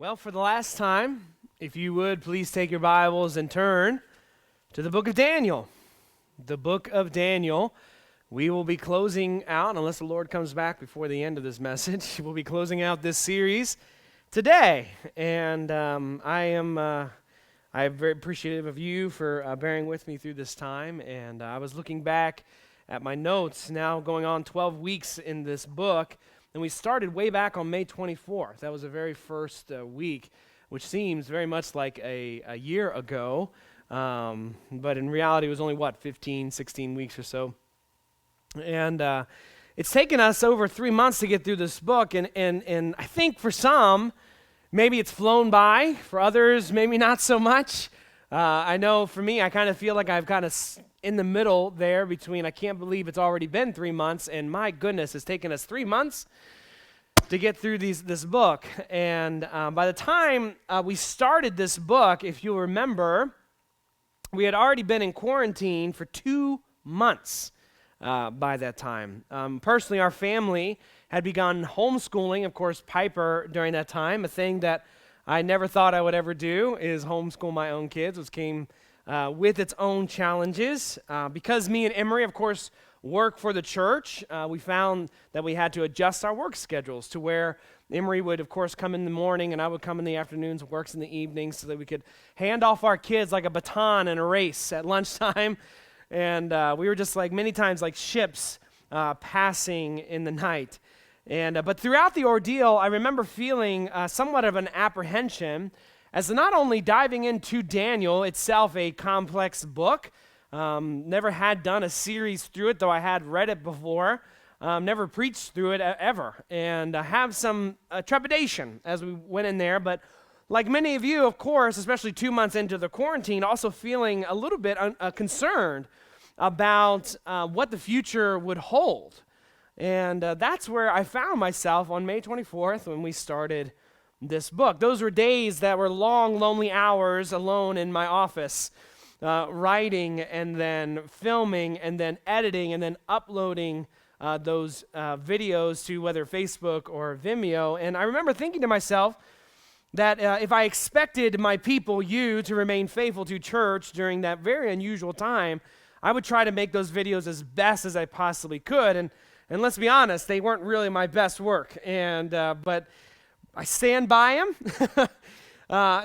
Well, for the last time, if you would, please take your Bibles and turn to the book of Daniel. The book of Daniel. We will be closing out, unless the Lord comes back before the end of this message, we'll be closing out this series today. And I'm very appreciative of you for bearing with me through this time. And I was looking back at my notes, now going on 12 weeks in this book. And we started way back on May 24th. That was the very first week, which seems very much like a year ago. But in reality, it was only, 15, 16 weeks or so. And it's taken us over 3 months to get through this book. And I think for some, maybe it's flown by. For others, maybe not so much. I know for me, I kind of feel like I've kind of in the middle there between I can't believe it's already been 3 months, and my goodness, it's taken us 3 months to get through this book. And by the time we started this book, if you'll remember, we had already been in quarantine for 2 months by that time. Personally, our family had begun homeschooling, of course, Piper during that time, a thing that I never thought I would ever do is homeschool my own kids, which came with its own challenges. Because me and Emery, of course, work for the church, we found that we had to adjust our work schedules to where Emery would, of course, come in the morning and I would come in the afternoons, works in the evenings, so that we could hand off our kids like a baton in a race at lunchtime. And we were just like many times like ships passing in the night. And but throughout the ordeal, I remember feeling somewhat of an apprehension as not only diving into Daniel itself, a complex book, never had done a series through it, though I had read it before, never preached through it ever, and have some trepidation as we went in there. But like many of you, of course, especially 2 months into the quarantine, also feeling a little bit concerned about what the future would hold. And that's where I found myself on May 24th when we started this book. Those were days that were long, lonely hours alone in my office, writing and then filming and then editing and then uploading those videos to whether Facebook or Vimeo. And I remember thinking to myself that if I expected my people, you, to remain faithful to church during that very unusual time, I would try to make those videos as best as I possibly could. And let's be honest, they weren't really my best work. And but I stand by them,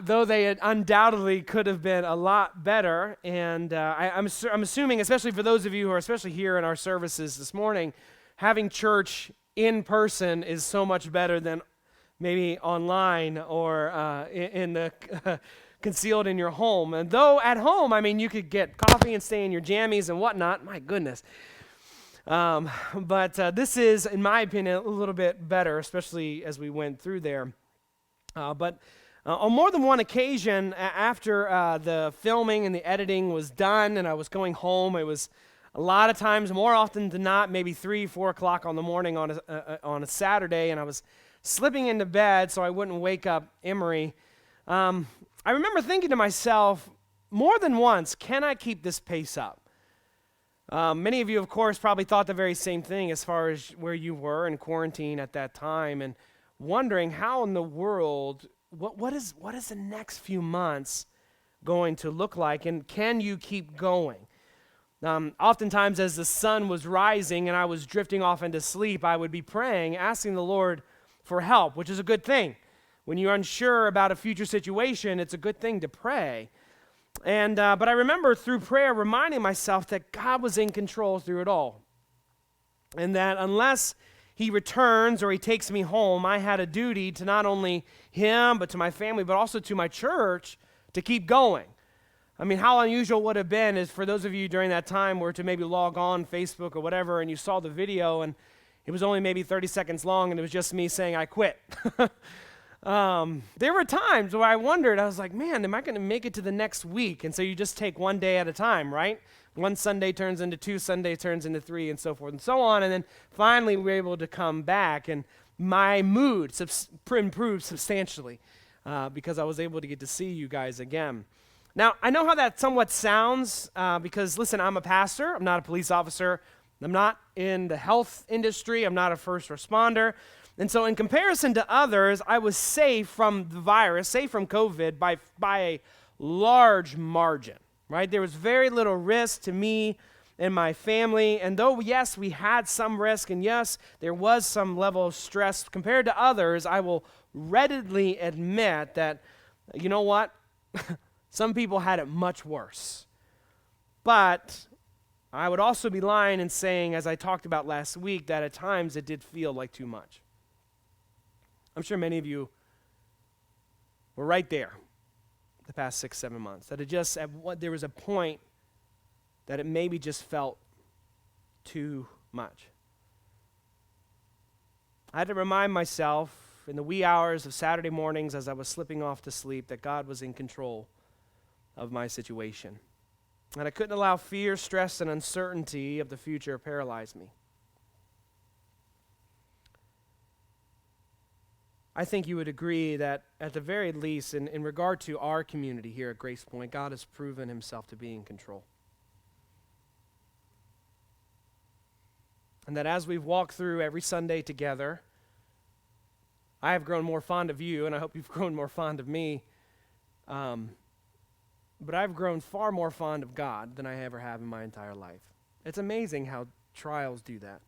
though they undoubtedly could have been a lot better. And I'm assuming, especially for those of you who are especially here in our services this morning, having church in person is so much better than maybe online or concealed in your home. And though at home, I mean, you could get coffee and stay in your jammies and whatnot. My goodness. But this is, in my opinion, a little bit better, especially as we went through there. But on more than one occasion, after the filming and the editing was done and I was going home, it was a lot of times, more often than not, maybe 3, 4 o'clock on the morning on a Saturday, and I was slipping into bed so I wouldn't wake up Emery. I remember thinking to myself more than once, can I keep this pace up? Many of you, of course, probably thought the very same thing as far as where you were in quarantine at that time and wondering how in the world, what is the next few months going to look like, and can you keep going? Oftentimes as the sun was rising and I was drifting off into sleep, I would be praying, asking the Lord for help, which is a good thing. When you're unsure about a future situation, it's a good thing to pray. And but I remember through prayer reminding myself that God was in control through it all. And that unless he returns or he takes me home, I had a duty to not only him, but to my family, but also to my church to keep going. I mean, how unusual would it have been is for those of you during that time were to maybe log on Facebook or whatever and you saw the video and it was only maybe 30 seconds long and it was just me saying I quit. There were times where I wondered, I was like, man, am I going to make it to the next week? And so you just take one day at a time, right? One Sunday turns into 2, Sunday turns into 3, and so forth and so on. And then finally we were able to come back, and my mood improved substantially because I was able to get to see you guys again. Now, I know how that somewhat sounds because, listen, I'm a pastor. I'm not a police officer. I'm not in the health industry. I'm not a first responder. And so in comparison to others, I was safe from the virus, safe from COVID by a large margin, right? There was very little risk to me and my family. And though, yes, we had some risk, and yes, there was some level of stress compared to others, I will readily admit that, you know what? Some people had it much worse. But I would also be lying in saying, as I talked about last week, that at times it did feel like too much. I'm sure many of you were right there the past 6-7 months, that there was a point that it maybe just felt too much. I had to remind myself in the wee hours of Saturday mornings as I was slipping off to sleep that God was in control of my situation. And I couldn't allow fear, stress, and uncertainty of the future paralyze me. I think you would agree that at the very least, in regard to our community here at Grace Point, God has proven himself to be in control. And that as we've walked through every Sunday together, I have grown more fond of you, and I hope you've grown more fond of me. But I've grown far more fond of God than I ever have in my entire life. It's amazing how trials do that.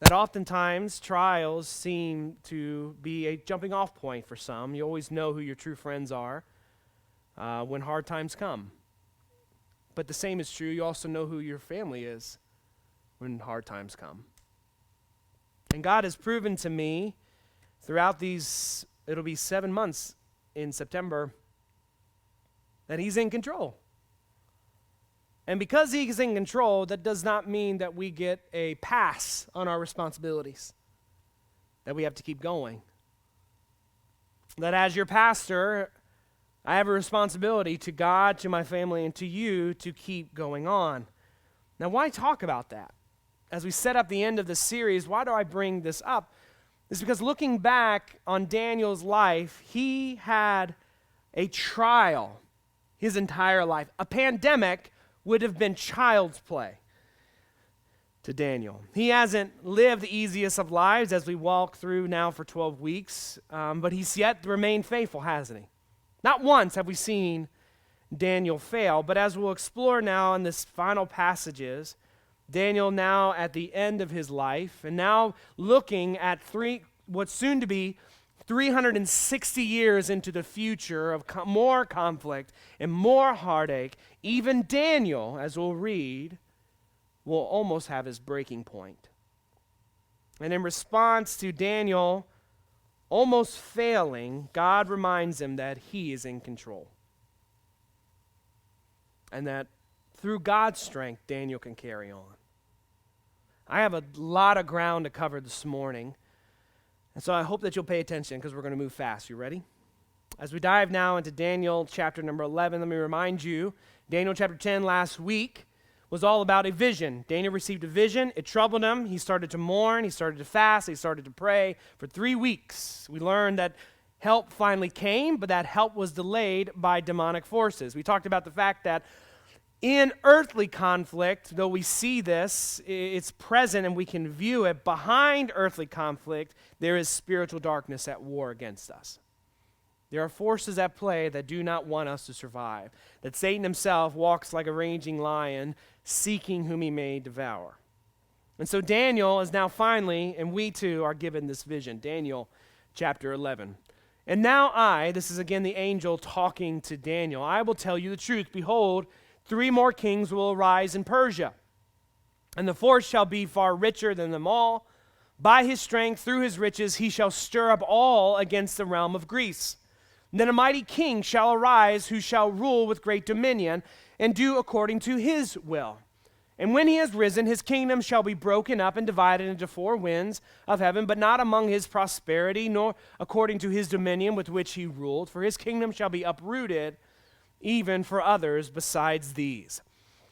That oftentimes trials seem to be a jumping off point for some. You always know who your true friends are when hard times come. But the same is true, you also know who your family is when hard times come. And God has proven to me throughout it'll be 7 months in September, that he's in control. And because he's in control, that does not mean that we get a pass on our responsibilities, that we have to keep going. That as your pastor, I have a responsibility to God, to my family, and to you to keep going on. Now, why talk about that? As we set up the end of this series, why do I bring this up? It's because looking back on Daniel's life, he had a trial his entire life. A pandemic would have been child's play to Daniel. He hasn't lived the easiest of lives as we walk through now for 12 weeks, but he's yet remained faithful, hasn't he? Not once have we seen Daniel fail, but as we'll explore now in this final passages, Daniel now at the end of his life, and now looking at what's soon to be 360 years into the future of more conflict and more heartache, even Daniel, as we'll read, will almost have his breaking point. And in response to Daniel almost failing, God reminds him that he is in control. And that through God's strength, Daniel can carry on. I have a lot of ground to cover this morning. And so I hope that you'll pay attention because we're going to move fast. You ready? As we dive now into Daniel chapter number 11, let me remind you, Daniel chapter 10 last week was all about a vision. Daniel received a vision. It troubled him. He started to mourn. He started to fast. He started to pray for 3 weeks. We learned that help finally came, but that help was delayed by demonic forces. We talked about the fact that in earthly conflict, though we see this, it's present and we can view it, behind earthly conflict, there is spiritual darkness at war against us. There are forces at play that do not want us to survive, that Satan himself walks like a raging lion, seeking whom he may devour. And so Daniel is now finally, and we too are given this vision, Daniel chapter 11. And now this is again the angel talking to Daniel, I will tell you the truth. Behold, 3 more kings will arise in Persia, and the fourth shall be far richer than them all. By his strength, through his riches, he shall stir up all against the realm of Greece. And then a mighty king shall arise, who shall rule with great dominion, and do according to his will. And when he has risen, his kingdom shall be broken up and divided into 4 winds of heaven, but not among his prosperity, nor according to his dominion with which he ruled. For his kingdom shall be uprooted, even for others besides these.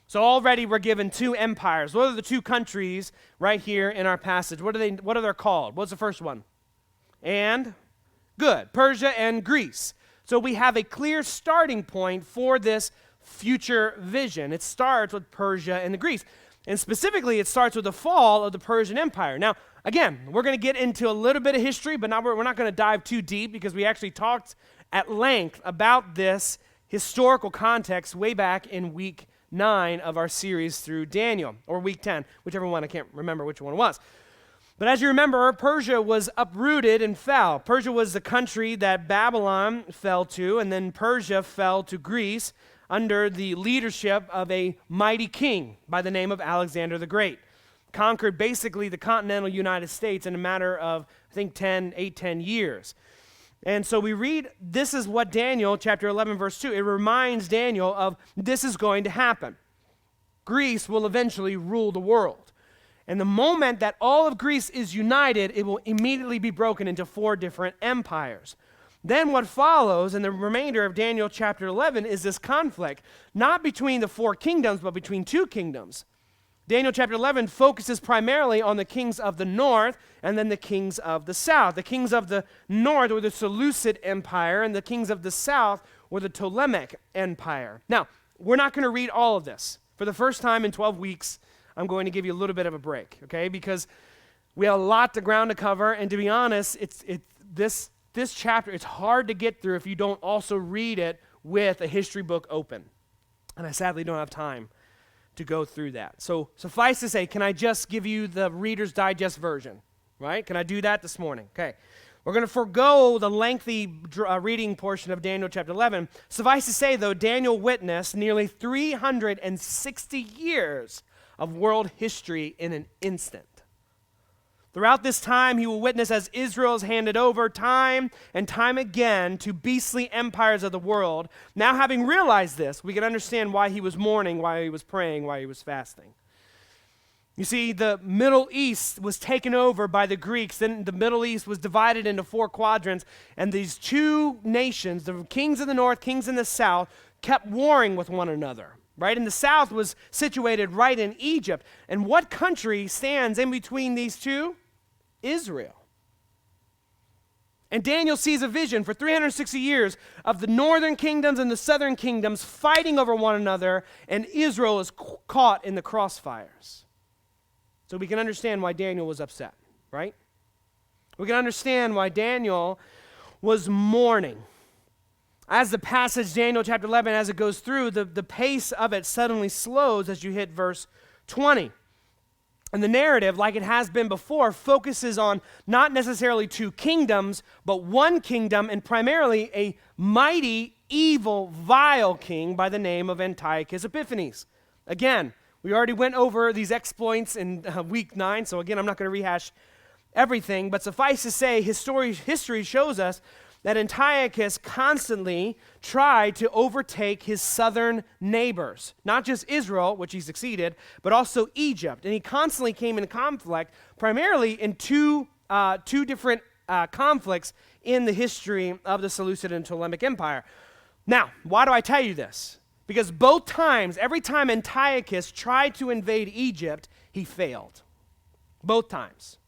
So already we're given 2 empires. What are the 2 countries right here in our passage? What are they called? What's the first one? And good. Persia and Greece. So we have a clear starting point for this future vision. It starts with Persia and Greece. And specifically, it starts with the fall of the Persian Empire. Now, again, we're going to get into a little bit of history, but we're not going to dive too deep because we actually talked at length about this historical context way back in week 9 of our series through Daniel, or week 10, whichever one. I can't remember which one it was. But as you remember, Persia was uprooted and fell. Persia was the country that Babylon fell to, and then Persia fell to Greece under the leadership of a mighty king by the name of Alexander the Great. Conquered basically the continental United States in a matter of, I think, 10 years. And so we read, this is what Daniel chapter 11, verse 2, it reminds Daniel of this is going to happen. Greece will eventually rule the world. And the moment that all of Greece is united, it will immediately be broken into 4 different empires. Then what follows in the remainder of Daniel chapter 11 is this conflict, not between the 4 kingdoms, but between 2 kingdoms. Daniel chapter 11 focuses primarily on the kings of the north and then the kings of the south. The kings of the north were the Seleucid Empire, and the kings of the south were the Ptolemaic Empire. Now, we're not going to read all of this. For the first time in 12 weeks, I'm going to give you a little bit of a break, okay? Because we have a lot of ground to cover, and to be honest, this chapter, it's hard to get through if you don't also read it with a history book open. And I sadly don't have time to go through that. So suffice to say, can I just give you the Reader's Digest version, right? Can I do that this morning? Okay. We're going to forego the lengthy reading portion of Daniel chapter 11. Suffice to say, though, Daniel witnessed nearly 360 years of world history in an instant. Throughout this time, he will witness as Israel is handed over time and time again to beastly empires of the world. Now, having realized this, we can understand why he was mourning, why he was praying, why he was fasting. You see, the Middle East was taken over by the Greeks. Then the Middle East was divided into 4 quadrants, and these 2 nations, the kings of the north, kings in the south, kept warring with one another. Right? And the south was situated right in Egypt. And what country stands in between these 2? Israel. And Daniel sees a vision for 360 years of the northern kingdoms and the southern kingdoms fighting over one another, and Israel is caught in the crossfires. So we can understand why Daniel was upset, right? We can understand why Daniel was mourning. As the passage, Daniel chapter 11, as it goes through, the pace of it suddenly slows as you hit verse 20. And the narrative, like it has been before, focuses on not necessarily 2 kingdoms, but 1 kingdom, and primarily a mighty, evil, vile king by the name of Antiochus Epiphanes. Again, we already went over these exploits in week 9, so again, I'm not going to rehash everything, but suffice to say, history shows us that Antiochus constantly tried to overtake his southern neighbors, not just Israel, which he succeeded, but also Egypt. And he constantly came in conflict, primarily in two different conflicts in the history of the Seleucid and Ptolemaic Empire. Now, why do I tell you this? Because both times, every time Antiochus tried to invade Egypt, he failed. Both times.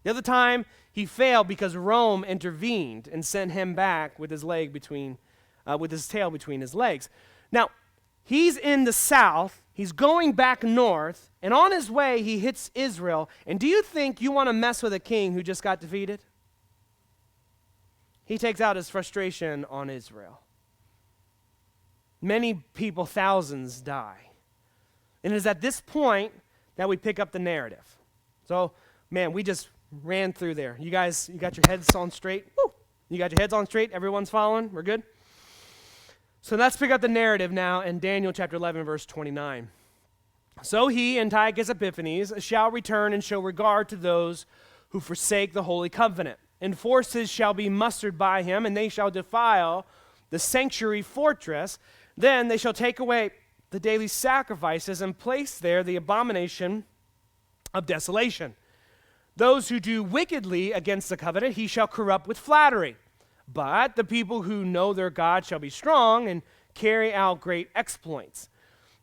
The other time, he failed because Rome intervened and sent him back with his tail between his legs. Now, he's in the south, he's going back north, and on his way, he hits Israel. And do you think you want to mess with a king who just got defeated? He takes out his frustration on Israel. Many people, thousands, die. And it is at this point that we pick up the narrative. So, man, we just ran through there. You guys, you got your heads on straight? Woo! You got your heads on straight? Everyone's following? We're good? So let's pick up the narrative now in Daniel chapter 11, verse 29. So he, Antiochus Epiphanes, shall return and show regard to those who forsake the holy covenant. And forces shall be mustered by him, and they shall defile the sanctuary fortress. Then they shall take away the daily sacrifices and place there the abomination of desolation. Those who do wickedly against the covenant he shall corrupt with flattery. But the people who know their God shall be strong and carry out great exploits.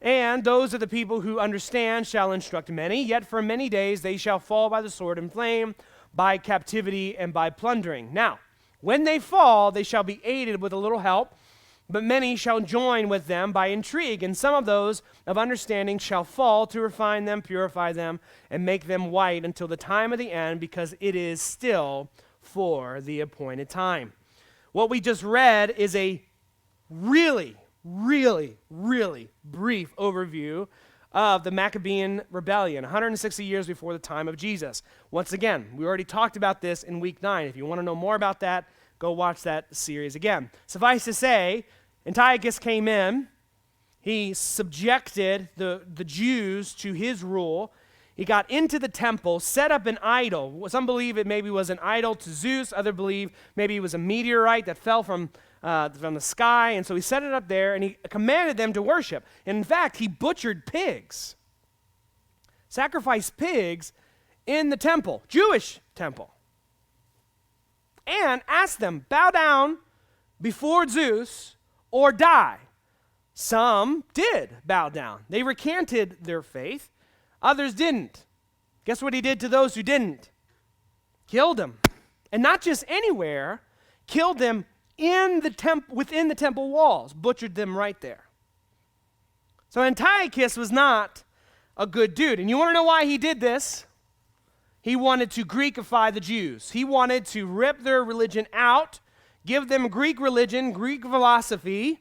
And those of the people who understand shall instruct many, yet for many days they shall fall by the sword and flame, by captivity and by plundering. Now, when they fall, they shall be aided with a little help, But many shall join with them by intrigue, and some of those of understanding shall fall to refine them, purify them, and make them white until the time of the end, because it is still for the appointed time. What we just read is a really, really, really brief overview of the Maccabean rebellion, 160 years before the time of Jesus. Once again, we already talked about this in week 9. If you want to know more about that, go watch that series again. Suffice to say, Antiochus came in. He subjected the Jews to his rule. He got into the temple, set up an idol. Some believe it maybe was an idol to Zeus. Others believe maybe it was a meteorite that fell from the sky. And so he set it up there, and he commanded them to worship. And in fact, he butchered pigs, sacrificed pigs in the temple, Jewish temple, and asked them, bow down before Zeus or die. Some did bow down. They recanted their faith. Others didn't. Guess what he did to those who didn't? Killed them. And not just anywhere, killed them in the within the temple walls, butchered them right there. So Antiochus was not a good dude. And you want to know why he did this? He wanted to Greekify the Jews. He wanted to rip their religion out, give them Greek religion, Greek philosophy,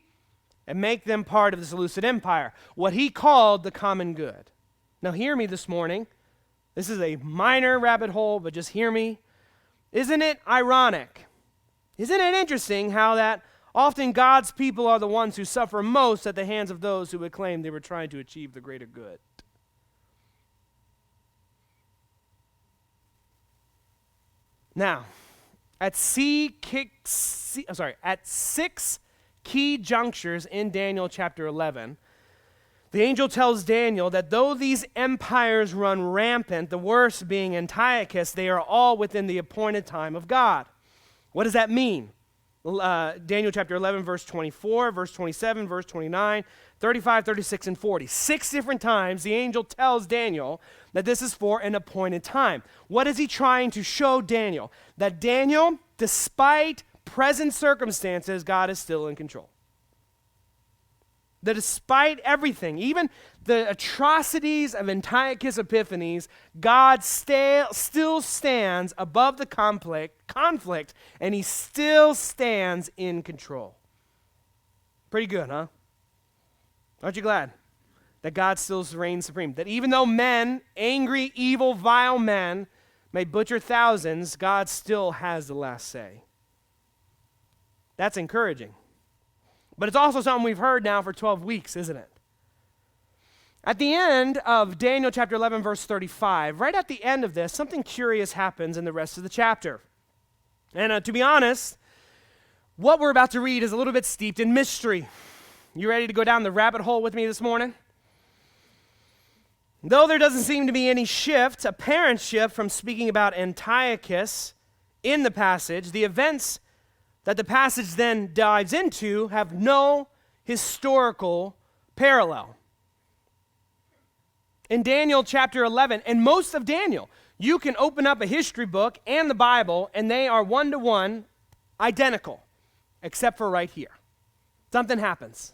and make them part of the Seleucid Empire, what he called the common good. Now hear me this morning. This is a minor rabbit hole, but just hear me. Isn't it ironic? Isn't it interesting how that often God's people are the ones who suffer most at the hands of those who would claim they were trying to achieve the greater good? Now, at 6 key junctures in Daniel chapter 11, the angel tells Daniel that though these empires run rampant, the worst being Antiochus, they are all within the appointed time of God. What does that mean? Daniel chapter 11, verse 24, verse 27, verse 29, 35, 36, and 40. 6 different times the angel tells Daniel that this is for an appointed time. What is he trying to show Daniel? That Daniel, despite present circumstances, God is still in control. That despite everything, even the atrocities of Antiochus Epiphanes, God still stands above the conflict, and he still stands in control. Pretty good, huh? Aren't you glad that God still reigns supreme? That even though men, angry, evil, vile men, may butcher thousands, God still has the last say. That's encouraging. But it's also something we've heard now for 12 weeks, isn't it? At the end of Daniel chapter 11, verse 35, right at the end of this, something curious happens in the rest of the chapter. And to be honest, what we're about to read is a little bit steeped in mystery. You ready to go down the rabbit hole with me this morning? Though there doesn't seem to be any shift, apparent shift from speaking about Antiochus in the passage, the events that the passage then dives into have no historical parallel. In Daniel chapter 11, and most of Daniel, you can open up a history book and the Bible, and they are one-to-one identical, except for right here. Something happens.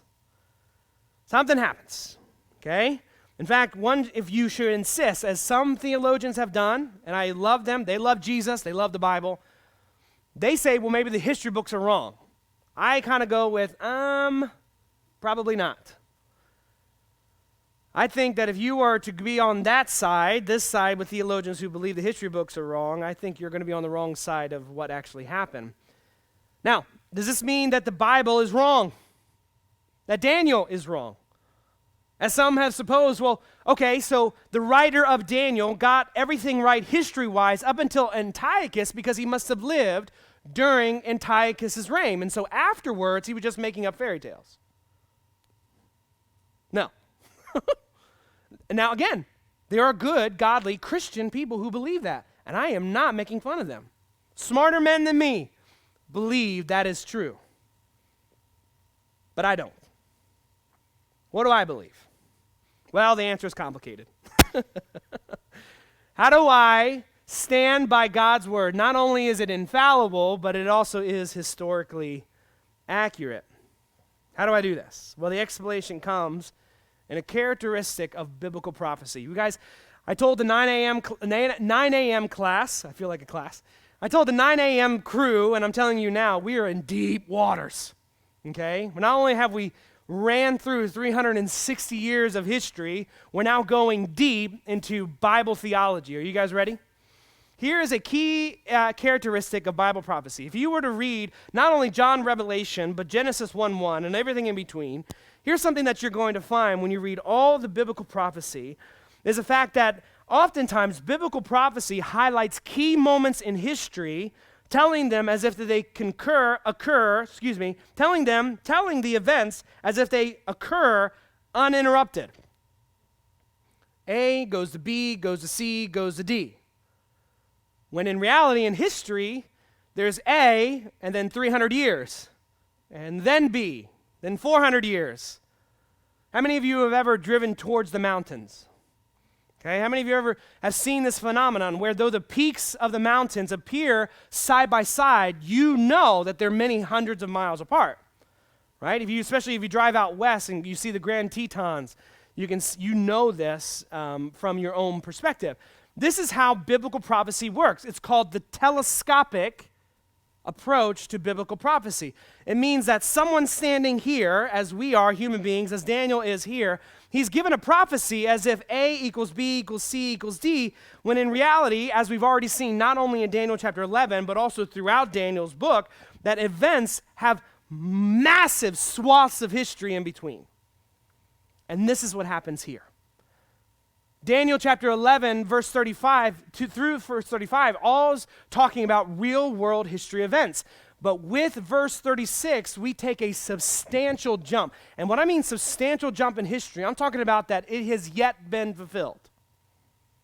Something happens, okay? In fact, if you should insist, as some theologians have done, and I love them, they love Jesus, they love the Bible, they say, well, maybe the history books are wrong. I kind of go with, probably not. I think that if you were to be on that side, this side with theologians who believe the history books are wrong, I think you're going to be on the wrong side of what actually happened. Now, does this mean that the Bible is wrong? That Daniel is wrong? As some have supposed, well, okay, so the writer of Daniel got everything right history-wise up until Antiochus because he must have lived during Antiochus' reign. And so afterwards, he was just making up fairy tales. No. Now again, there are good, godly, Christian people who believe that. And I am not making fun of them. Smarter men than me believe that is true. But I don't. What do I believe? Well, the answer is complicated. How do I stand by God's word? Not only is it infallible, but it also is historically accurate. How do I do this? Well, the explanation comes in a characteristic of biblical prophecy. You guys, I told the 9 a.m. class, I feel like a class. I told the 9 a.m. crew, and I'm telling you now, we are in deep waters, okay? Not only have we ran through 360 years of history, we're now going deep into Bible theology. Are you guys ready? Here is a key characteristic of Bible prophecy. If you were to read not only John, Revelation, but Genesis 1:1 and everything in between, here's something that you're going to find when you read all the biblical prophecy, is the fact that oftentimes biblical prophecy highlights key moments in history, telling them as if they telling the events as if they occur uninterrupted. A goes to B, goes to C, goes to D. When in reality, in history, there's A, and then 300 years, and then B, then 400 years. How many of you have ever driven towards the mountains? Okay, how many of you ever have seen this phenomenon where though the peaks of the mountains appear side by side, you know that they're many hundreds of miles apart, right? Especially if you drive out west and you see the Grand Tetons, you know this from your own perspective. This is how biblical prophecy works. It's called the telescopic approach to biblical prophecy. It means that someone standing here, as we are human beings, as Daniel is here, he's given a prophecy as if A equals B equals C equals D, when in reality, as we've already seen not only in Daniel chapter 11, but also throughout Daniel's book, that events have massive swaths of history in between. And this is what happens here. Daniel chapter 11, verse 35 through verse 35, all is talking about real world history events. But with verse 36, we take a substantial jump. And what I mean substantial jump in history, I'm talking about that it has yet been fulfilled.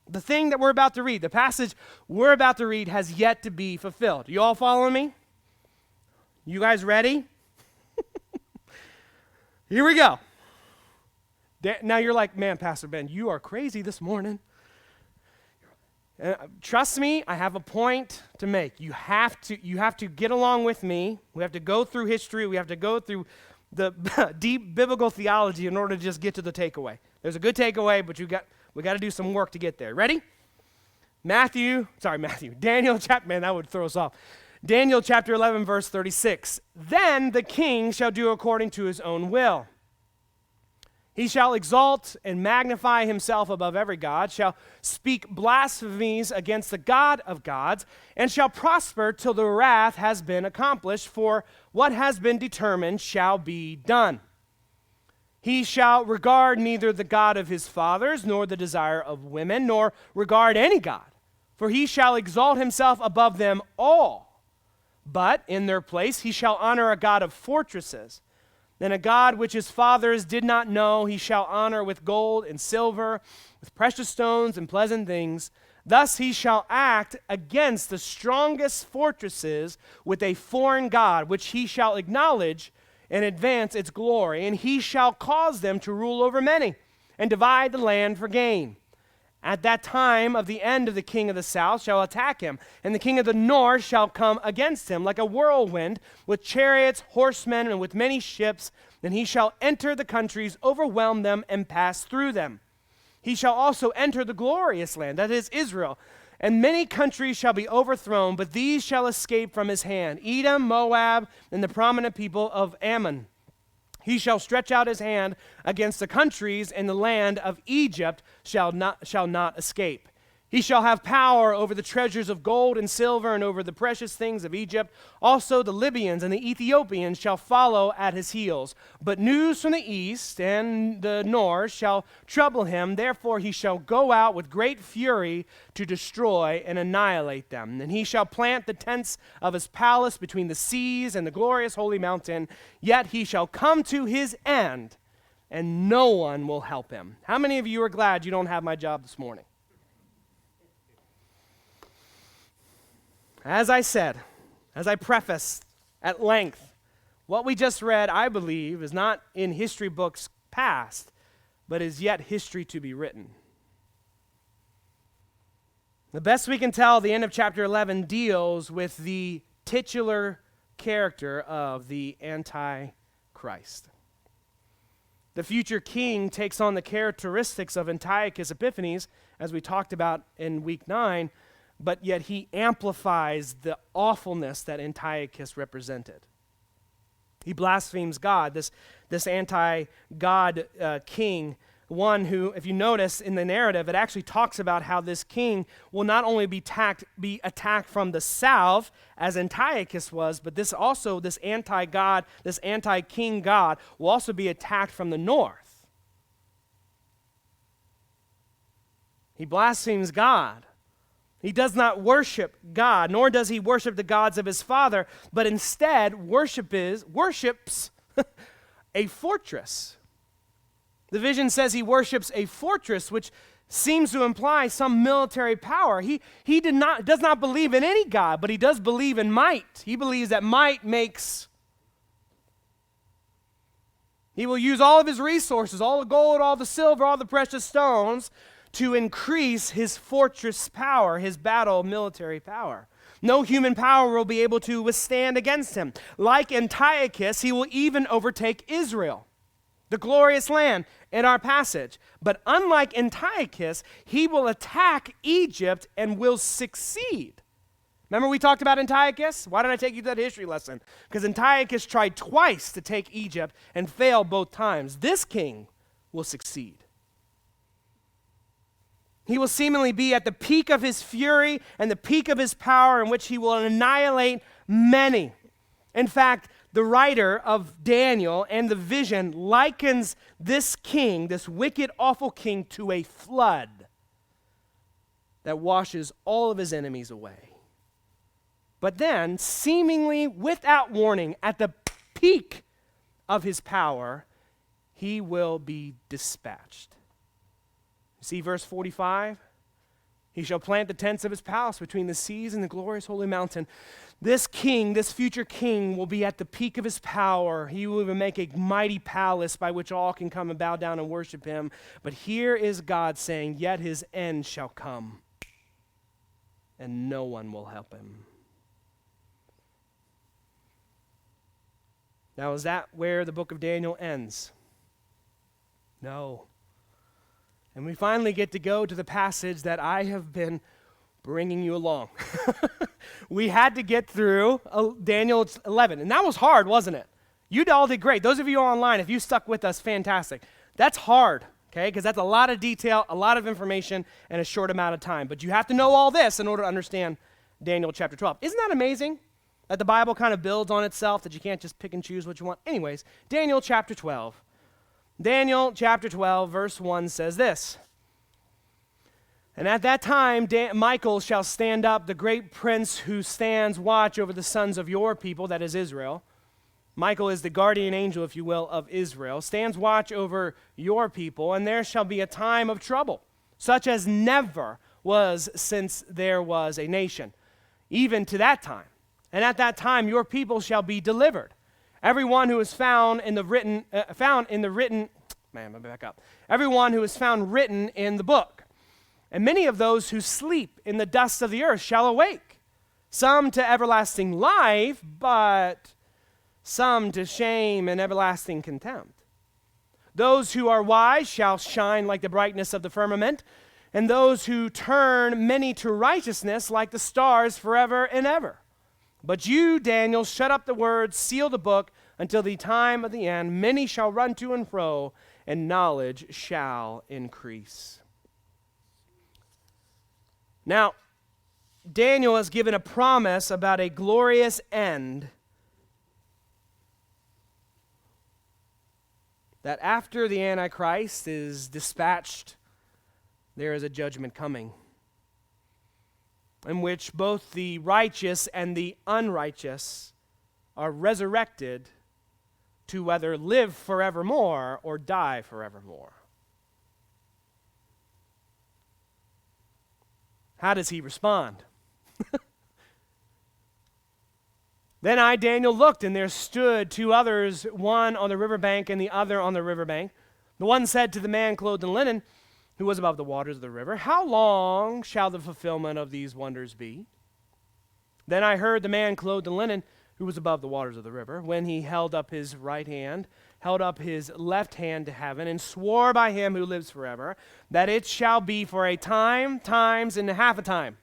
The thing that we're about to read, the passage we're about to read has yet to be fulfilled. You all following me? You guys ready? Here we go. Now you're like, man, Pastor Ben, you are crazy this morning. Trust me, I have a point to make. You have to get along with me. We have to go through history. We have to go through the deep biblical theology in order to just get to the takeaway. There's a good takeaway, but we got to do some work to get there. Ready? Daniel chapter, man, that would throw us off. Daniel chapter 11, verse 36. Then the king shall do according to his own will. He shall exalt and magnify himself above every god, shall speak blasphemies against the God of gods, and shall prosper till the wrath has been accomplished, for what has been determined shall be done. He shall regard neither the God of his fathers, nor the desire of women, nor regard any god, for he shall exalt himself above them all. But in their place he shall honor a God of fortresses. Then a God which his fathers did not know, he shall honor with gold and silver, with precious stones and pleasant things. Thus he shall act against the strongest fortresses with a foreign God, which he shall acknowledge and advance its glory. And he shall cause them to rule over many, and divide the land for gain. At that time of the end of the king of the south shall attack him, and the king of the north shall come against him like a whirlwind, with chariots, horsemen, and with many ships. Then he shall enter the countries, overwhelm them, and pass through them. He shall also enter the glorious land, that is Israel, and many countries shall be overthrown, but these shall escape from his hand, Edom, Moab, and the prominent people of Ammon. He shall stretch out his hand against the countries, and the land of Egypt shall not escape. He shall have power over the treasures of gold and silver and over the precious things of Egypt. Also the Libyans and the Ethiopians shall follow at his heels. But news from the east and the north shall trouble him. Therefore he shall go out with great fury to destroy and annihilate them. And he shall plant the tents of his palace between the seas and the glorious holy mountain. Yet he shall come to his end, and no one will help him. How many of you are glad you don't have my job this morning? As I said, as I prefaced at length, what we just read, I believe, is not in history books past, but is yet history to be written. The best we can tell, the end of chapter 11 deals with the titular character of the Antichrist. The future king takes on the characteristics of Antiochus Epiphanes, as we talked about in week 9, but yet he amplifies the awfulness that Antiochus represented. He blasphemes God, this anti-God king, one who, if you notice in the narrative, it actually talks about how this king will not only be attacked from the south, as Antiochus was, but this anti-God, this anti-king God, will also be attacked from the north. He blasphemes God. He does not worship God, nor does he worship the gods of his father, but instead worships a fortress. The vision says he worships a fortress, which seems to imply some military power. He does not believe in any god, but he does believe in might. He believes that might makes. He will use all of his resources, all the gold, all the silver, all the precious stones, to increase his fortress power, his battle military power. No human power will be able to withstand against him. Like Antiochus, he will even overtake Israel, the glorious land in our passage. But unlike Antiochus, he will attack Egypt and will succeed. Remember we talked about Antiochus? Why did I take you to that history lesson? Because Antiochus tried twice to take Egypt and failed both times. This king will succeed. He will seemingly be at the peak of his fury and the peak of his power, in which he will annihilate many. In fact, the writer of Daniel and the vision likens this king, this wicked, awful king, to a flood that washes all of his enemies away. But then, seemingly without warning, at the peak of his power, he will be dispatched. See verse 45? He shall plant the tents of his palace between the seas and the glorious holy mountain. This king, this future king, will be at the peak of his power. He will even make a mighty palace by which all can come and bow down and worship him. But here is God saying, yet his end shall come, and no one will help him. Now, is that where the book of Daniel ends? No. And we finally get to go to the passage that I have been bringing you along. We had to get through Daniel 11, and that was hard, wasn't it? You all did great. Those of you online, if you stuck with us, fantastic. That's hard, okay, because that's a lot of detail, a lot of information, and a short amount of time. But you have to know all this in order to understand Daniel chapter 12. Isn't that amazing that the Bible kind of builds on itself, that you can't just pick and choose what you want? Anyways, Daniel chapter 12. Daniel chapter 12, verse 1 says this. And at that time, Michael shall stand up, the great prince who stands watch over the sons of your people, that is Israel. Michael is the guardian angel, if you will, of Israel, stands watch over your people, and there shall be a time of trouble, such as never was since there was a nation, even to that time. And at that time, your people shall be delivered. Everyone who is found in the written, everyone who is found written in the book. And many of those who sleep in the dust of the earth shall awake, some to everlasting life, but some to shame and everlasting contempt. Those who are wise shall shine like the brightness of the firmament, and those who turn many to righteousness like the stars forever and ever. But you, Daniel, shut up the words, seal the book until the time of the end. Many shall run to and fro, and knowledge shall increase. Now, Daniel has given a promise about a glorious end, that after the Antichrist is dispatched, there is a judgment coming, in which both the righteous and the unrighteous are resurrected to whether live forevermore or die forevermore. How does he respond? Then I, Daniel, looked, and there stood two others, one on the riverbank and the other on the riverbank. The one said to the man clothed in linen, who was above the waters of the river, how long shall the fulfillment of these wonders be? Then I heard the man clothed in linen, who was above the waters of the river, when he held up his right hand, held up his left hand to heaven, and swore by him who lives forever, that it shall be for a time, times, and a half a time.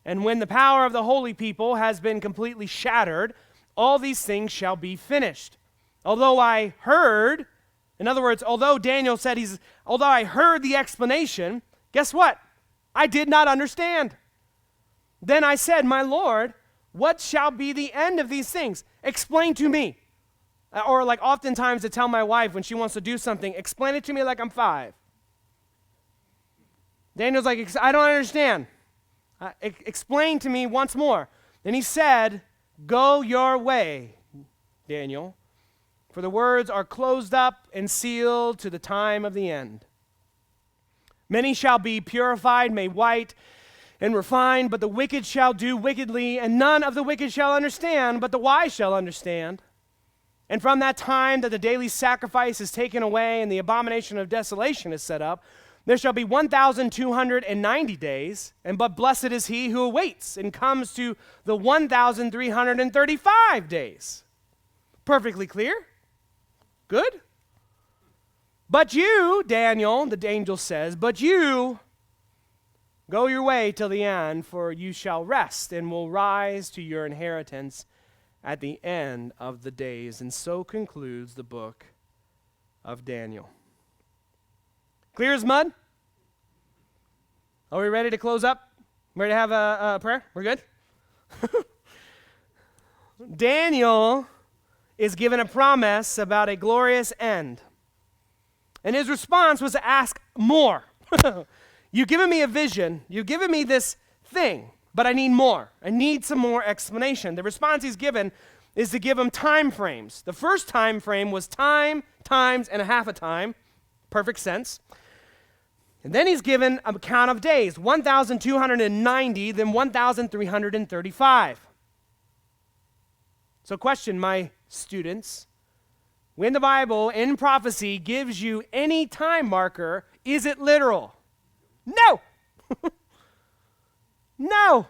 And when the power of the holy people has been completely shattered, all these things shall be finished. Although I heard, in other words, although Daniel said although I heard the explanation, guess what? I did not understand. Then I said, my Lord, what shall be the end of these things? Explain to me. Or like oftentimes to tell my wife when she wants to do something, explain it to me like I'm 5. Daniel's like, I don't understand. Explain to me once more. Then he said, go your way, Daniel, for the words are closed up and sealed to the time of the end. Many shall be purified, made white, and refined, but the wicked shall do wickedly, and none of the wicked shall understand, but the wise shall understand. And from that time that the daily sacrifice is taken away and the abomination of desolation is set up, there shall be 1,290 days, but blessed is he who awaits and comes to the 1,335 days. Perfectly clear? Good? But you, Daniel, the angel says, but you go your way till the end, for you shall rest and will rise to your inheritance at the end of the days. And so concludes the book of Daniel. Clear as mud? Are we ready to close up? Ready to have a prayer? We're good? Daniel is given a promise about a glorious end. And his response was to ask more. You've given me a vision. You've given me this thing. But I need more. I need some more explanation. The response he's given is to give him time frames. The first time frame was time, times, and a half a time. Perfect sense. And then he's given a count of days, 1,290, then 1,335. So question, my students, when the Bible in prophecy gives you any time marker, is it literal? No. No.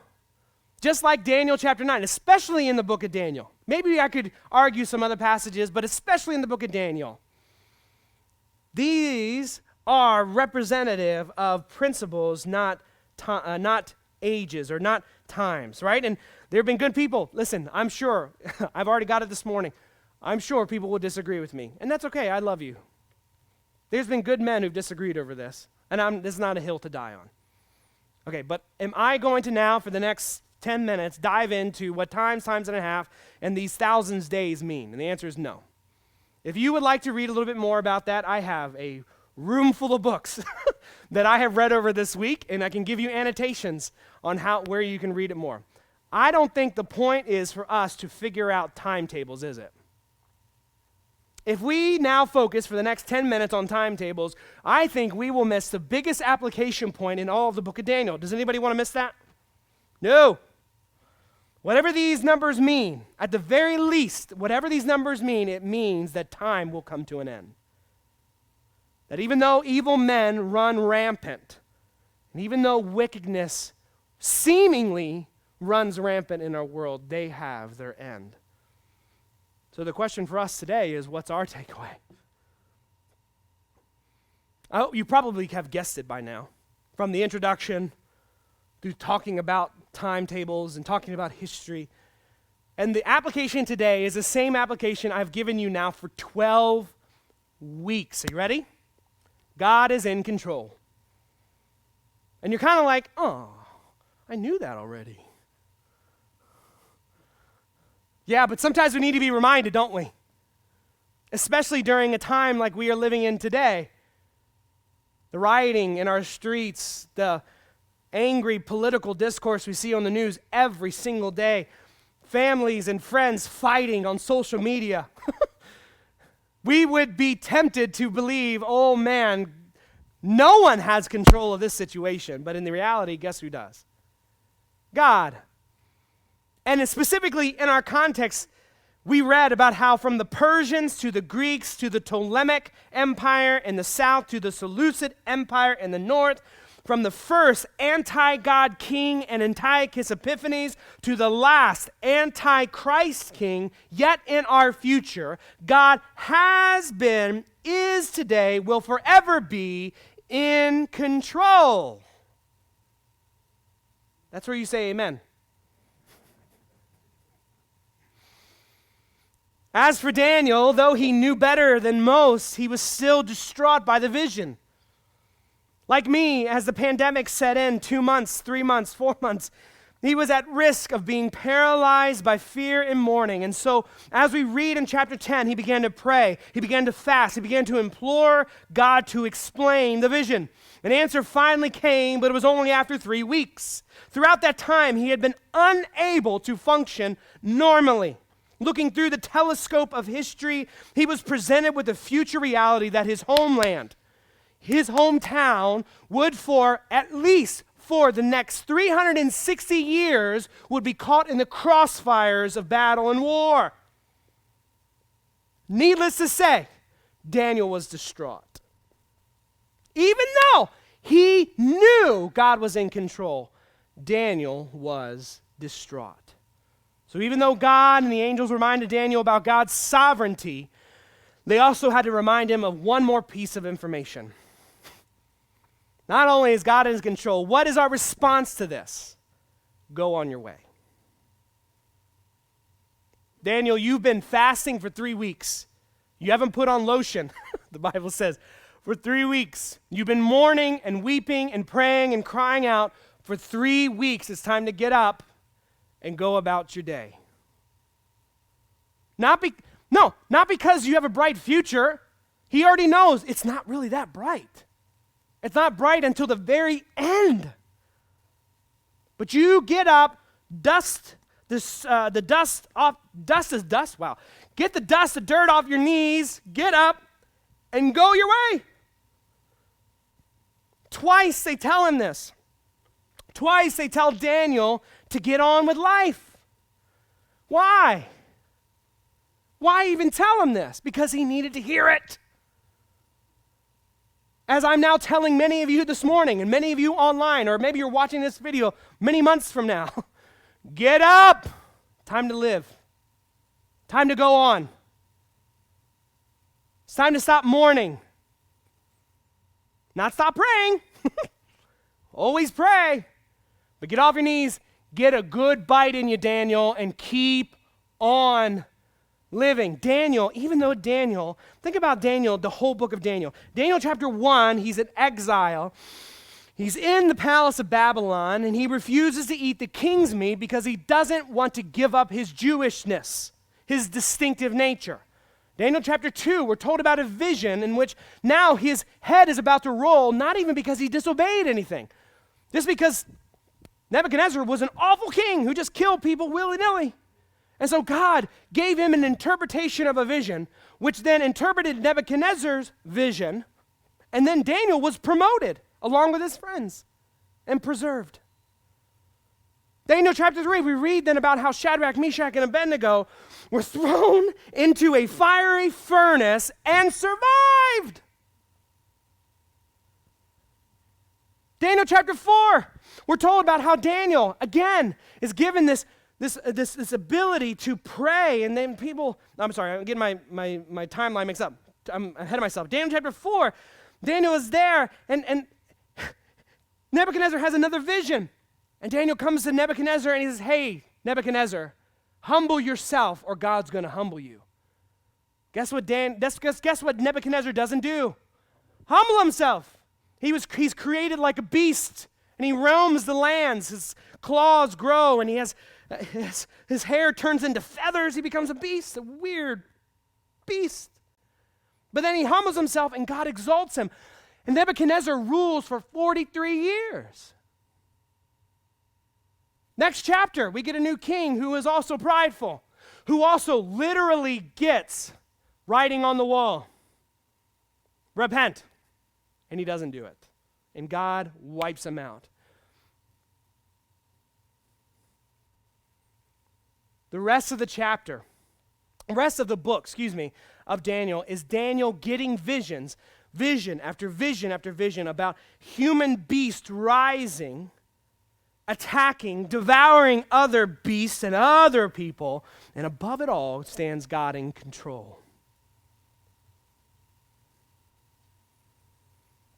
Just like Daniel chapter 9, especially in the book of Daniel. Maybe I could argue some other passages, but especially in the book of Daniel. These are representative of principles, not ages or not times, right? And there have been good people. Listen, I'm sure, I've already got it this morning. I'm sure people will disagree with me, and that's okay. I love you. There's been good men who've disagreed over this, and this is not a hill to die on. Okay, but am I going to now, for the next 10 minutes, dive into what times, times and a half, and these thousands days mean? And the answer is no. If you would like to read a little bit more about that, I have a room full of books that I have read over this week, and I can give you annotations on where you can read it more. I don't think the point is for us to figure out timetables, is it? If we now focus for the next 10 minutes on timetables, I think we will miss the biggest application point in all of the book of Daniel. Does anybody want to miss that? No. Whatever these numbers mean, at the very least, whatever these numbers mean, it means that time will come to an end. That even though evil men run rampant, and even though wickedness seemingly runs rampant in our world, they have their end. So the question for us today is, what's our takeaway? You probably have guessed it by now. From the introduction, through talking about timetables and talking about history. And the application today is the same application I've given you now for 12 weeks. Are you ready? God is in control. And you're kind of like, oh, I knew that already. Yeah, but sometimes we need to be reminded, don't we? Especially during a time like we are living in today. The rioting in our streets, the angry political discourse we see on the news every single day, families and friends fighting on social media. We would be tempted to believe, oh man, no one has control of this situation. But in the reality, guess who does? God. And specifically in our context, we read about how from the Persians to the Greeks to the Ptolemaic Empire in the south to the Seleucid Empire in the north, from the first anti-God king and Antiochus Epiphanes to the last anti-Christ king yet in our future, God has been, is today, will forever be in control. That's where you say amen. As for Daniel, though he knew better than most, he was still distraught by the vision. Like me, as the pandemic set in 2 months, 3 months, 4 months, he was at risk of being paralyzed by fear and mourning. And so, as we read in chapter 10, he began to pray, he began to fast, he began to implore God to explain the vision. An answer finally came, but it was only after 3 weeks. Throughout that time, he had been unable to function normally. Looking through the telescope of history, he was presented with the future reality that his homeland, his hometown, would at least for the next 360 years, would be caught in the crossfires of battle and war. Needless to say, Daniel was distraught. Even though he knew God was in control, Daniel was distraught. So even though God and the angels reminded Daniel about God's sovereignty, they also had to remind him of one more piece of information. Not only is God in control, what is our response to this? Go on your way. Daniel, you've been fasting for 3 weeks. You haven't put on lotion, the Bible says, for 3 weeks. You've been mourning and weeping and praying and crying out for 3 weeks. It's time to get up and go about your day. Not because you have a bright future. He already knows it's not really that bright. It's not bright until the very end. But you get up, dust the dust off. Dust is dust. Wow. Get the dust, the dirt off your knees. Get up and go your way. Twice they tell him this. Twice they tell Daniel to get on with life. Why? Why even tell him this? Because he needed to hear it. As I'm now telling many of you this morning, and many of you online, or maybe you're watching this video many months from now, get up. Time to live. Time to go on. It's time to stop mourning. Not stop praying. Always pray. But get off your knees, get a good bite in you, Daniel, and keep on living. Daniel, think about Daniel, the whole book of Daniel. Daniel chapter 1, he's in exile. He's in the palace of Babylon, and he refuses to eat the king's meat because he doesn't want to give up his Jewishness, his distinctive nature. Daniel chapter 2, we're told about a vision in which now his head is about to roll, not even because he disobeyed anything, just because Nebuchadnezzar was an awful king who just killed people willy-nilly. And so God gave him an interpretation of a vision, which then interpreted Nebuchadnezzar's vision, and then Daniel was promoted along with his friends and preserved. Daniel chapter 3, we read then about how Shadrach, Meshach, and Abednego were thrown into a fiery furnace and survived. Daniel chapter 4, we're told about how Daniel, again, is given this ability to pray, and then I'm getting my timeline mixed up. I'm ahead of myself. Daniel chapter 4, Daniel is there, and Nebuchadnezzar has another vision. And Daniel comes to Nebuchadnezzar and he says, hey, Nebuchadnezzar, humble yourself or God's going to humble you. Guess what Nebuchadnezzar doesn't do? Humble himself. He's created like a beast, and he roams the lands. His claws grow, and he has his hair turns into feathers. He becomes a beast, a weird beast. But then he humbles himself, and God exalts him. And Nebuchadnezzar rules for 43 years. Next chapter, we get a new king who is also prideful, who also literally gets writing on the wall, repent. And he doesn't do it. And God wipes him out. The rest of the book, of Daniel, is Daniel getting visions, vision after vision after vision about human beasts rising, attacking, devouring other beasts and other people, and above it all stands God in control.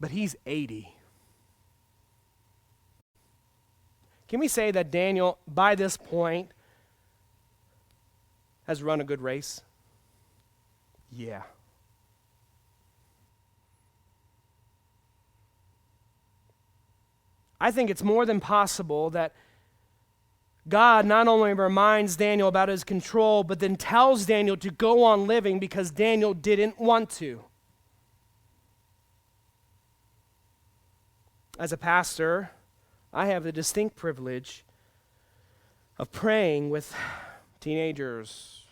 But he's 80. Can we say that Daniel, by this point, has run a good race? Yeah. I think it's more than possible that God not only reminds Daniel about his control, but then tells Daniel to go on living because Daniel didn't want to. As a pastor, I have the distinct privilege of praying with teenagers,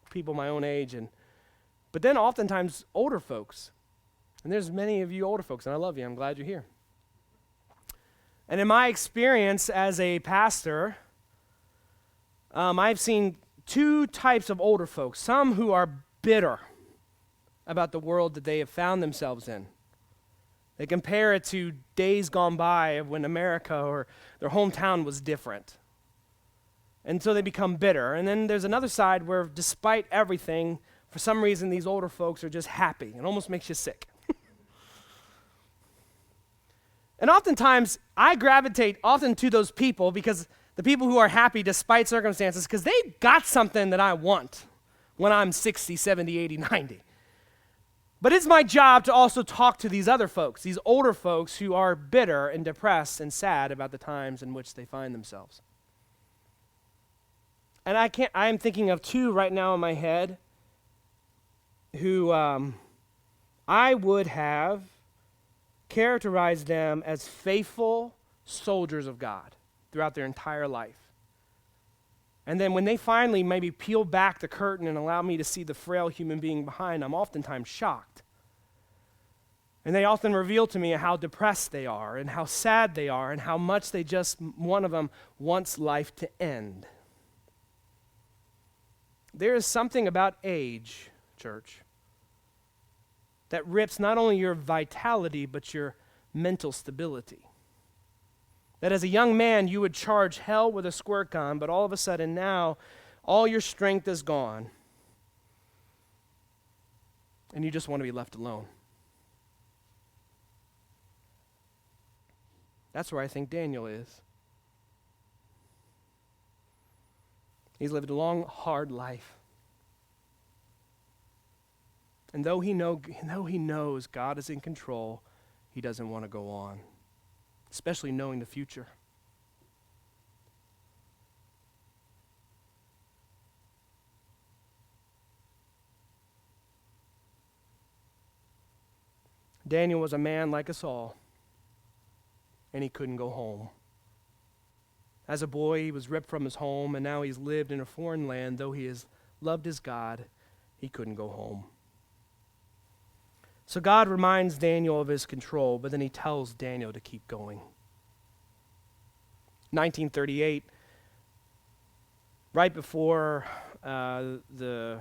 people my own age, but then oftentimes older folks. And there's many of you older folks, and I love you. I'm glad you're here. And in my experience as a pastor, I've seen two types of older folks. Some who are bitter about the world that they have found themselves in. They compare it to days gone by of when America or their hometown was different. And so they become bitter. And then there's another side where despite everything, for some reason these older folks are just happy. It almost makes you sick. And oftentimes, I gravitate often to those people because the people who are happy despite circumstances, because they got something that I want when I'm 60, 70, 80, 90. But it's my job to also talk to these other folks, these older folks who are bitter and depressed and sad about the times in which they find themselves. And I'm thinking of two right now in my head who I would have characterized them as faithful soldiers of God throughout their entire life. And then when they finally maybe peel back the curtain and allow me to see the frail human being behind, I'm oftentimes shocked. And they often reveal to me how depressed they are and how sad they are and how much they just, one of them, wants life to end. There is something about age, church, that rips not only your vitality, but your mental stability. That as a young man, you would charge hell with a squirt gun, but all of a sudden now, all your strength is gone. And you just want to be left alone. That's where I think Daniel is. He's lived a long, hard life. And though he knows God is in control, he doesn't want to go on, especially knowing the future. Daniel was a man like us all, and he couldn't go home. As a boy, he was ripped from his home, and now he's lived in a foreign land. Though he has loved his God, he couldn't go home. So God reminds Daniel of his control, but then he tells Daniel to keep going. 1938, right before the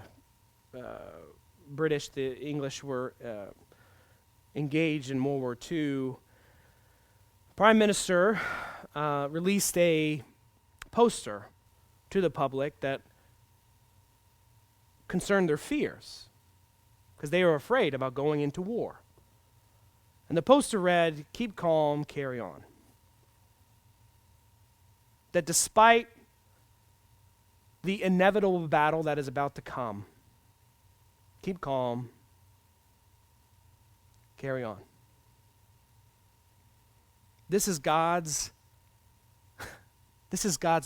British, the English were engaged in World War II, Prime Minister released a poster to the public that concerned their fears, because they were afraid about going into war. And the poster read, "Keep calm, carry on." That despite the inevitable battle that is about to come, keep calm, carry on. This is God's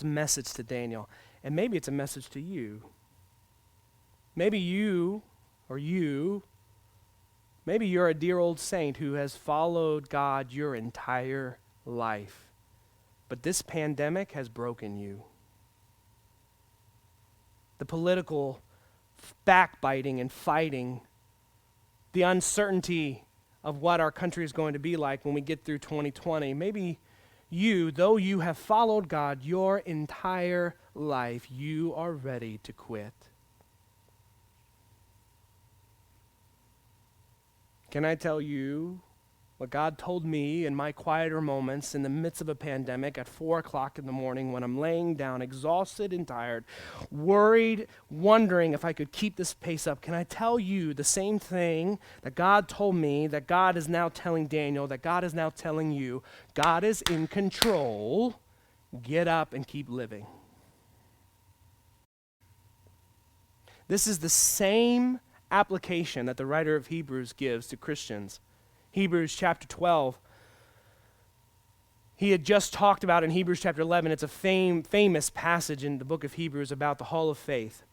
message to Daniel, and maybe it's a message to you. Maybe maybe you're a dear old saint who has followed God your entire life, but this pandemic has broken you. The political backbiting and fighting, the uncertainty of what our country is going to be like when we get through 2020. Maybe you, though you have followed God your entire life, you are ready to quit. Can I tell you what God told me in my quieter moments in the midst of a pandemic at 4 o'clock in the morning when I'm laying down exhausted and tired, worried, wondering if I could keep this pace up? Can I tell you the same thing that God told me, that God is now telling Daniel, that God is now telling you? God is in control. Get up and keep living. This is the same application that the writer of Hebrews gives to Christians. Hebrews chapter 12. He had just talked about in Hebrews chapter 11, it's a famous passage in the book of Hebrews about the hall of faith.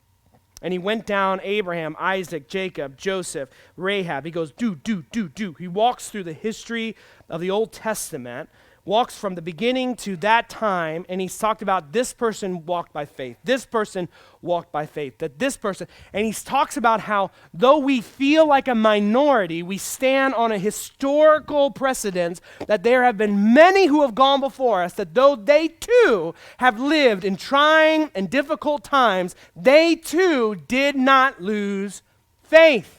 And he went down Abraham, Isaac, Jacob, Joseph, Rahab. He goes, do. He walks through the history of the Old Testament, walks from the beginning to that time, and he's talked about this person walked by faith, this person walked by faith, that this person, and he talks about how though we feel like a minority, we stand on a historical precedence that there have been many who have gone before us, that though they too have lived in trying and difficult times, they too did not lose faith.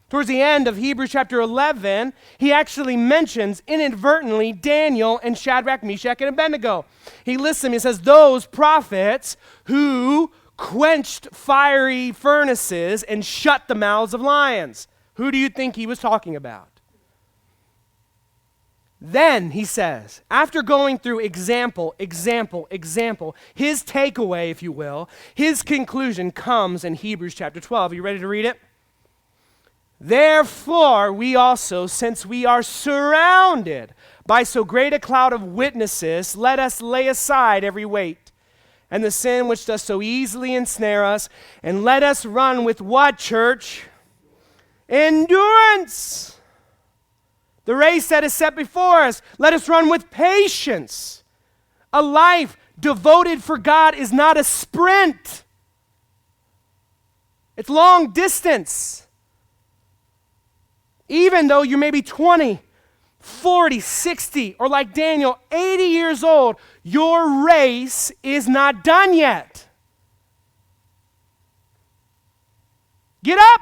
Towards the end of Hebrews chapter 11, he actually mentions inadvertently Daniel and Shadrach, Meshach, and Abednego. He lists them. He says, those prophets who quenched fiery furnaces and shut the mouths of lions. Who do you think he was talking about? Then, he says, after going through example, his takeaway, if you will, his conclusion comes in Hebrews chapter 12. Are you ready to read it? Therefore, we also, since we are surrounded by so great a cloud of witnesses, let us lay aside every weight and the sin which does so easily ensnare us, and let us run with what, church? Endurance. The race that is set before us, let us run with patience. A life devoted for God is not a sprint. It's long distance. Even though you may be 20, 40, 60, or like Daniel, 80 years old, your race is not done yet. Get up.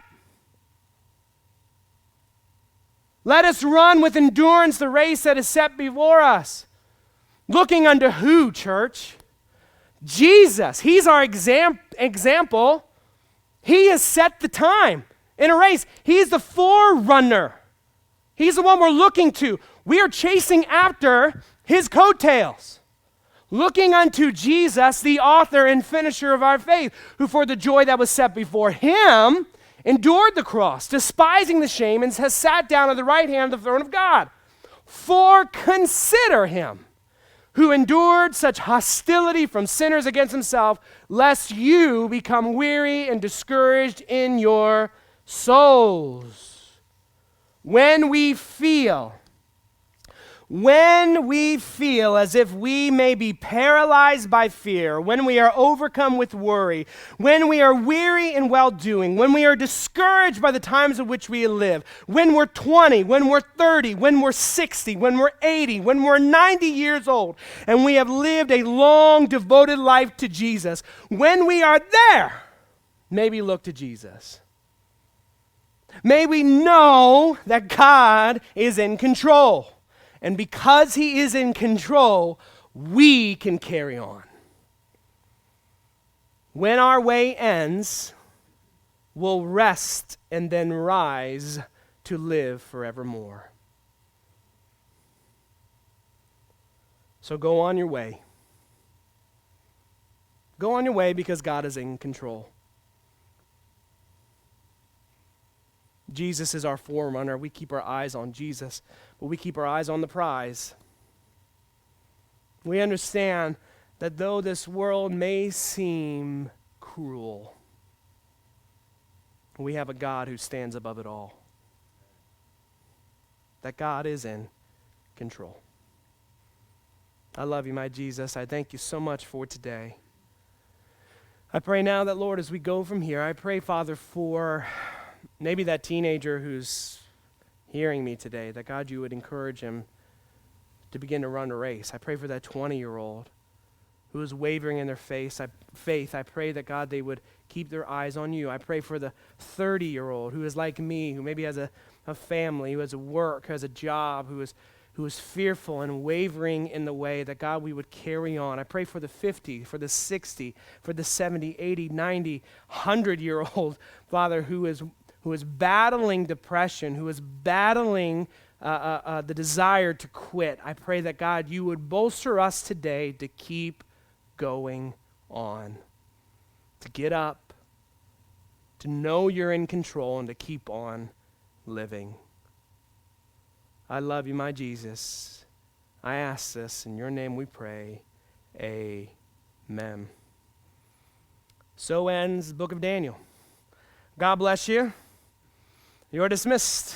Let us run with endurance the race that is set before us. Looking unto who, church? Jesus. He's our example. He has set the time. In a race, he's the forerunner. He's the one we're looking to. We are chasing after his coattails. Looking unto Jesus, the author and finisher of our faith, who for the joy that was set before him endured the cross, despising the shame, and has sat down at the right hand of the throne of God. For consider him who endured such hostility from sinners against himself, lest you become weary and discouraged in your souls. When we feel as if we may be paralyzed by fear, when we are overcome with worry, when we are weary in well-doing, when we are discouraged by the times in which we live, when we're 20, when we're 30, when we're 60, when we're 80, when we're 90 years old, and we have lived a long, devoted life to Jesus, when we are there, maybe look to Jesus. May we know that God is in control. And because he is in control, we can carry on. When our way ends, we'll rest and then rise to live forevermore. So go on your way. Go on your way because God is in control. Jesus is our forerunner. We keep our eyes on Jesus, but we keep our eyes on the prize. We understand that though this world may seem cruel, we have a God who stands above it all. That God is in control. I love you, my Jesus. I thank you so much for today. I pray now that, Lord, as we go from here, I pray, Father, for maybe that teenager who's hearing me today, that God, you would encourage him to begin to run a race. I pray for that 20-year-old who is wavering in their faith. I pray that, God, they would keep their eyes on you. I pray for the 30-year-old who is like me, who maybe has a family, who has a work, who has a job, who is fearful and wavering in the way, that, God, we would carry on. I pray for the 50, for the 60, for the 70, 80, 90, 100-year-old, Father, who is battling depression, who is battling the desire to quit. I pray that, God, you would bolster us today to keep going on, to get up, to know you're in control, and to keep on living. I love you, my Jesus. I ask this in your name we pray. Amen. So ends the book of Daniel. God bless you. You're dismissed.